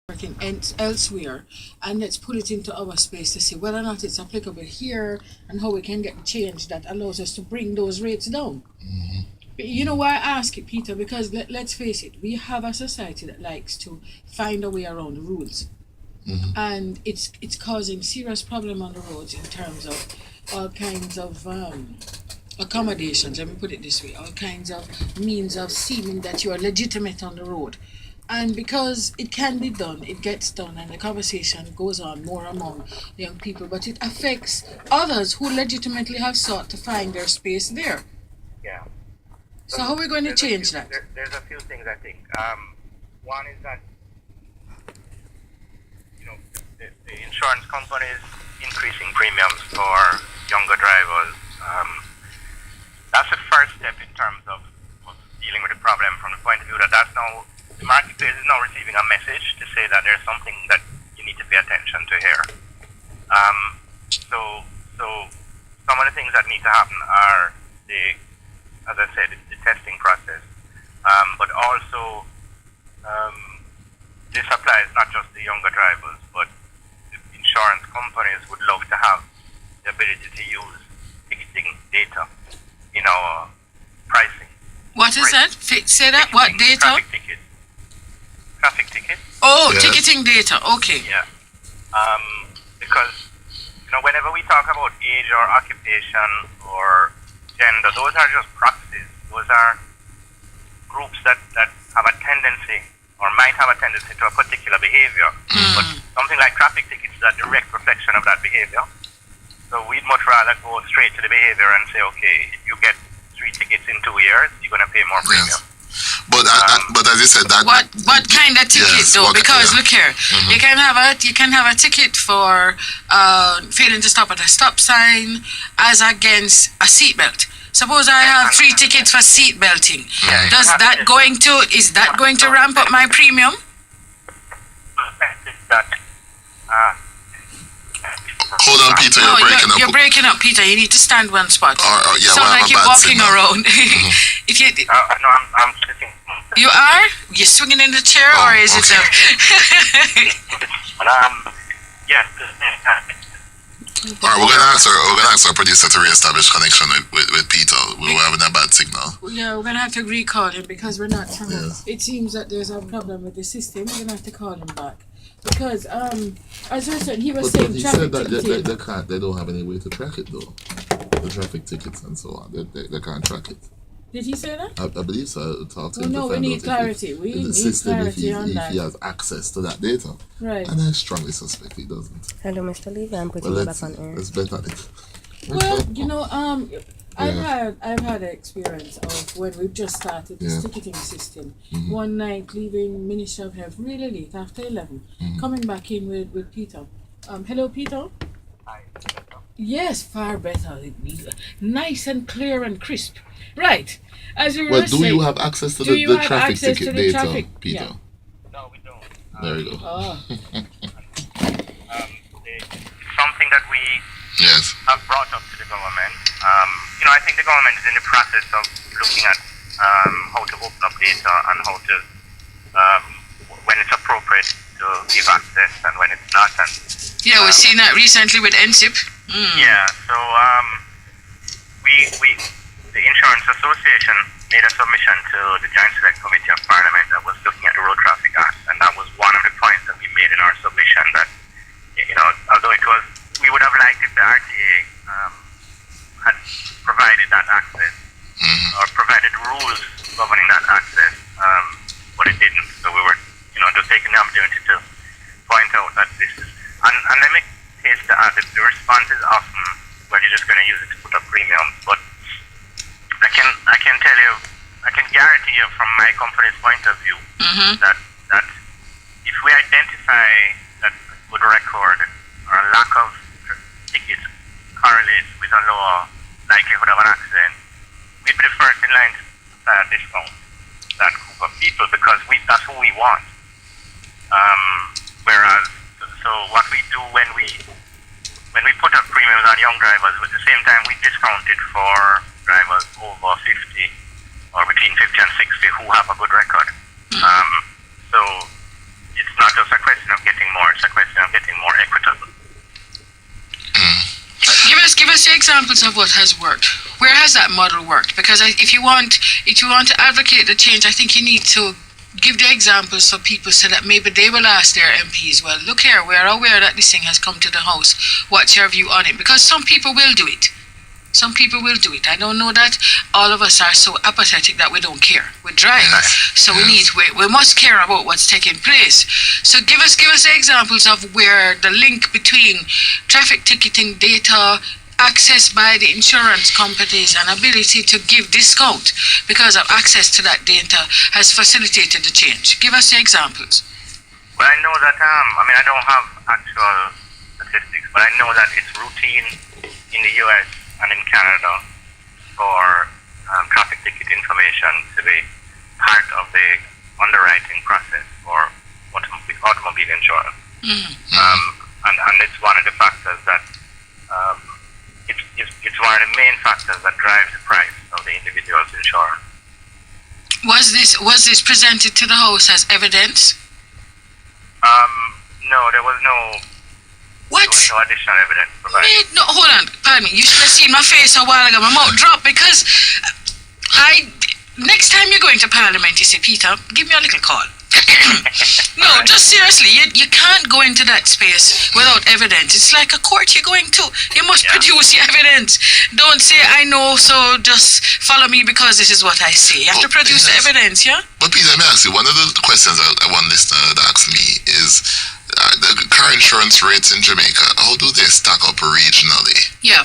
working elsewhere, and let's put it into our space to see whether or not it's applicable here and how we can get the change that allows us to bring those rates down. You know why I ask it, Peter? Because let's face it, we have a society that likes to find a way around the rules. And it's causing serious problem on the roads in terms of all kinds of accommodations, let me put it this way, all kinds of means of seeming that you are legitimate on the road. And because it can be done, it gets done, and the conversation goes on more among young people, but it affects others who legitimately have sought to find their space there. Yeah. So how are we going to change that? There's a few things I think. One is that, the insurance companies increasing premiums for younger drivers. That's the first step in terms of dealing with the problem from the point of view that the marketplace is now receiving a message to say that there's something that you need to pay attention to here. So some of the things that need to happen are as I said, the testing process, but also this applies not just to younger drivers, but the insurance companies would love to have the ability to use ticketing data in our pricing. What is that? Say that. What data? Traffic tickets. Oh, yes. Ticketing data. Okay. Yeah. Because whenever we talk about age or occupation or gender, those are just proxies. Those are groups that have a tendency or might have a tendency to a particular behavior. But something like traffic tickets is a direct reflection of that behavior. So we'd much rather go straight to the behavior and say, okay, if you get 3 tickets in 2 years, you're going to pay more premium. Yes. But as you said, that what kind of ticket though? Because look here, you can have a ticket for failing to stop at a stop sign as against a seatbelt. Suppose I have 3 tickets for seat belting. Is that going to ramp up my premium? Hold on, Peter, you're breaking up, Peter. You need to stand one spot. Yeah, sound like you're walking around. If you no, I'm sitting. You are? You're swinging in the chair, or is it? Yes. All right, we're gonna ask our producer to reestablish connection with Peter. We're having a bad signal. Yeah, we're gonna have to recall him because we're not through. Yeah. It seems that there's a problem with the system. We're gonna have to call him back because as I said, he saying he said that they don't have any way to track it though. The traffic tickets and so on, they can't track it. Did he say that? I believe so. We need clarity. We need clarity on that. If he has access to that data. Right. And I strongly suspect he doesn't. Hello, Mr. Levy. I'm putting you back on air. Let's bet on it. Well, I've had an experience of when we've just started this ticketing system. One night leaving Ministry of Health really late after 11, coming back in with Peter. Hello, Peter. Hi. Yes, far better. Nice and clear and crisp. Right. As you were saying, do you have access to the traffic ticket data, Peter? Yeah. No, we don't. There you go. Something that we have brought up to the government. I think the government is in the process of looking at how to open up data and how to, when it's appropriate to give access and when it's not. And we've seen that recently with NSIP. Yeah, so the Insurance Association made a submission to the Joint Select Committee of Parliament that was looking at the Road Traffic Act, and that was one of the points that we made in our submission that, although we would have liked if the RTA had provided that access or provided rules governing that access, but it didn't. So we were, just taking the opportunity to point out that this is, and let me taste the add, the response is often, well, you're just going to use it to put up premiums, but I can tell you, I can guarantee you from my company's point of view that if we identify that a good record or a lack of tickets correlates with a lower likelihood of an accident, we'd be the first in line to apply a discount to that group of people because that's who we want. Whereas, so what we do when we put up premiums on young drivers, at the same time we discount it for drivers over 50 or between 50 and 60 who have a good record. So it's not not just a question of getting more, it's a question of getting more equitable. Give us the examples of what has worked. Where has that model worked? Because if you want to advocate the change, I think you need to give the examples so people so that maybe they will ask their MPs, well, look here, we're aware that this thing has come to the House. What's your view on it? Because some people will do it. Some people will do it. I don't know that all of us are so apathetic that we don't care. We drive, so we must care about what's taking place. So give us the examples of where the link between traffic ticketing data, access by the insurance companies, and ability to give discount because of access to that data has facilitated the change. Give us the examples. Well, I know that, I don't have actual statistics, but I know that it's routine in the US and in Canada for traffic ticket information to be part of the underwriting process for automobile insurance. And it's one of the factors that it's one of the main factors that drives the price of the individual's insurance. Was this presented to the House as evidence? No, there was no. What? There was no additional evidence provided. No, hold on. Pardon me. You should have seen my face a while ago. My mouth dropped because next time you're going to Parliament, you say, Peter, give me a little call. No, just seriously, you can't go into that space without evidence. It's like a court you're going to. You must produce your evidence. Don't say, I know, so just follow me because this is what I say. You have to produce the evidence, yeah? But Peter, let me ask you, one of the questions one listener had asked me is, the car insurance rates in Jamaica, how do they stack up regionally? Yeah,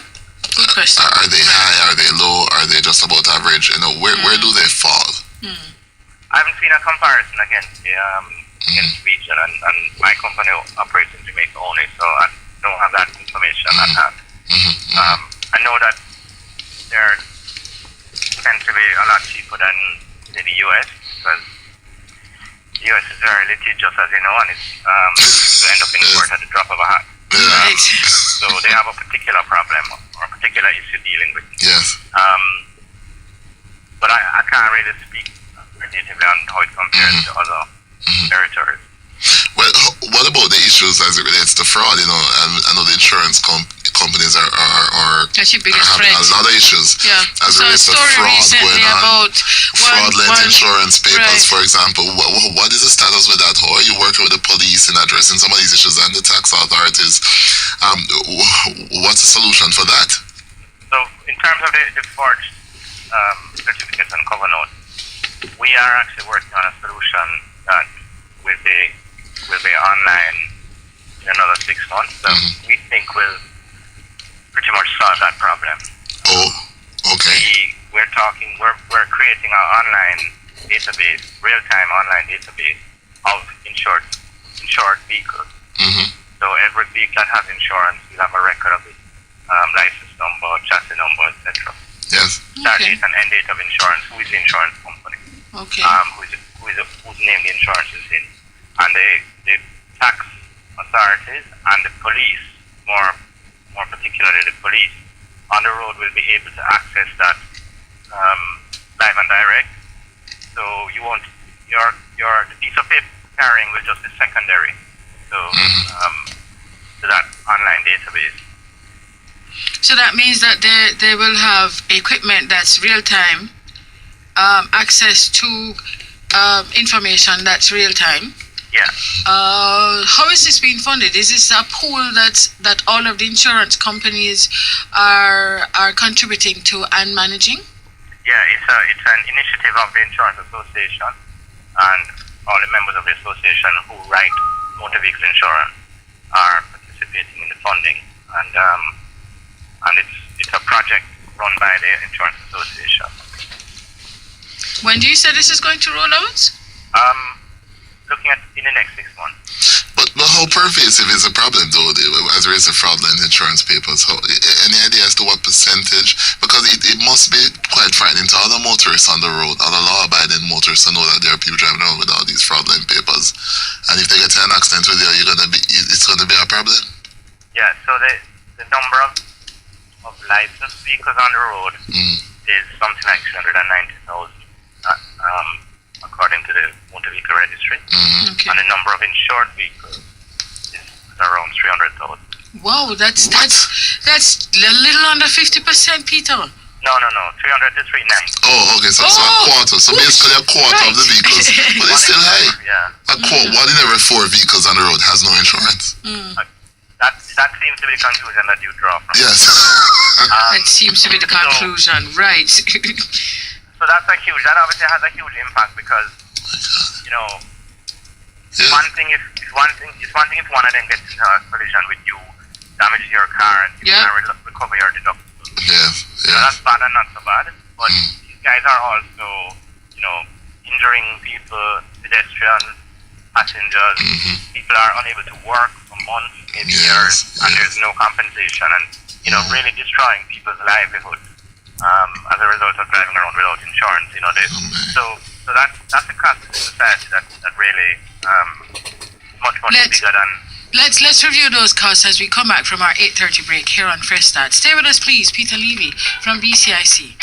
good question. Are they high? Are they low? Are they just about average? Where do they fall? I haven't seen a comparison against the region, and my company operates in Jamaica only, so I don't have that information at hand. I know that they tend to be a lot cheaper than the US, because the US is very litigious, as you know, and it's you end up in court at the drop of a hat. Right. So they have a particular problem or a particular issue dealing with. Yes. But I can't really speak relatively on how it compares to other territories. Well, what about the issues as it relates to fraud? I know the insurance companies are that's your biggest having threat. a lot of issues as it relates to fraud going on. About fraudulent insurance papers, right. For example. What is the status with that? How are you working with the police in addressing some of these issues and the tax authorities? What's the solution for that? So, in terms of the forged certificates and cover notes, we are actually working on a solution that will be online in another 6 months. So we think will pretty much solve that problem. Oh, okay. We're creating an online database, real-time online database of insured vehicles. So every vehicle that has insurance will have a record of its license number, chassis number, etc. Yes. Start date and end date of insurance, who is the insurance company, whose name the insurance is in. And the tax authorities and the police, more particularly the police, on the road will be able to access that live and direct. So you won't, the piece of paper carrying will just be secondary to that online database. So that means that they will have equipment that's real time, access to information that's real time. Yeah. How is this being funded? Is this a pool that all of the insurance companies are contributing to and managing? Yeah, it's an initiative of the Insurance Association and all the members of the association who write motor vehicle insurance are participating in the funding, and it's a project run by the Insurance Association. When do you say this is going to roll out? Looking at in the next 6 months. But how pervasive is the problem, though, as there is a fraudulent insurance papers? Any idea as to what percentage? Because it must be quite frightening to other motorists on the road, other law-abiding motorists, to know that there are people driving around with all these fraudulent papers. And if they get in an accident with you, it's going to be a problem? Yeah, so the number of licensed vehicles on the road is something like 390,000 according to the motor vehicle registry. Okay. And the number of insured vehicles is around 300,000. Wow, that's a little under 50%, Peter. No, 300 to 390. Oh, okay, so a quarter. So basically a quarter of the vehicles, but it's still high. Yeah. One in every 4 vehicles on the road has no insurance. That seems to be the conclusion that you draw from. Yes. That seems to be the conclusion, right? So that obviously has a huge impact because, one thing if one of them gets into a collision with you, damages your car, and you can't recover your deductible. That's bad and not so bad. But these guys are also, injuring people, pedestrians, passengers. People are unable to work for months, maybe years, and there's no compensation, and really destroying people's livelihood as a result of driving around without insurance. So that's a cost to society that really much bigger than. Let's review those costs as we come back from our 8:30 break here on Freshstart. Stay with us, please. Peter Levy from BCIC.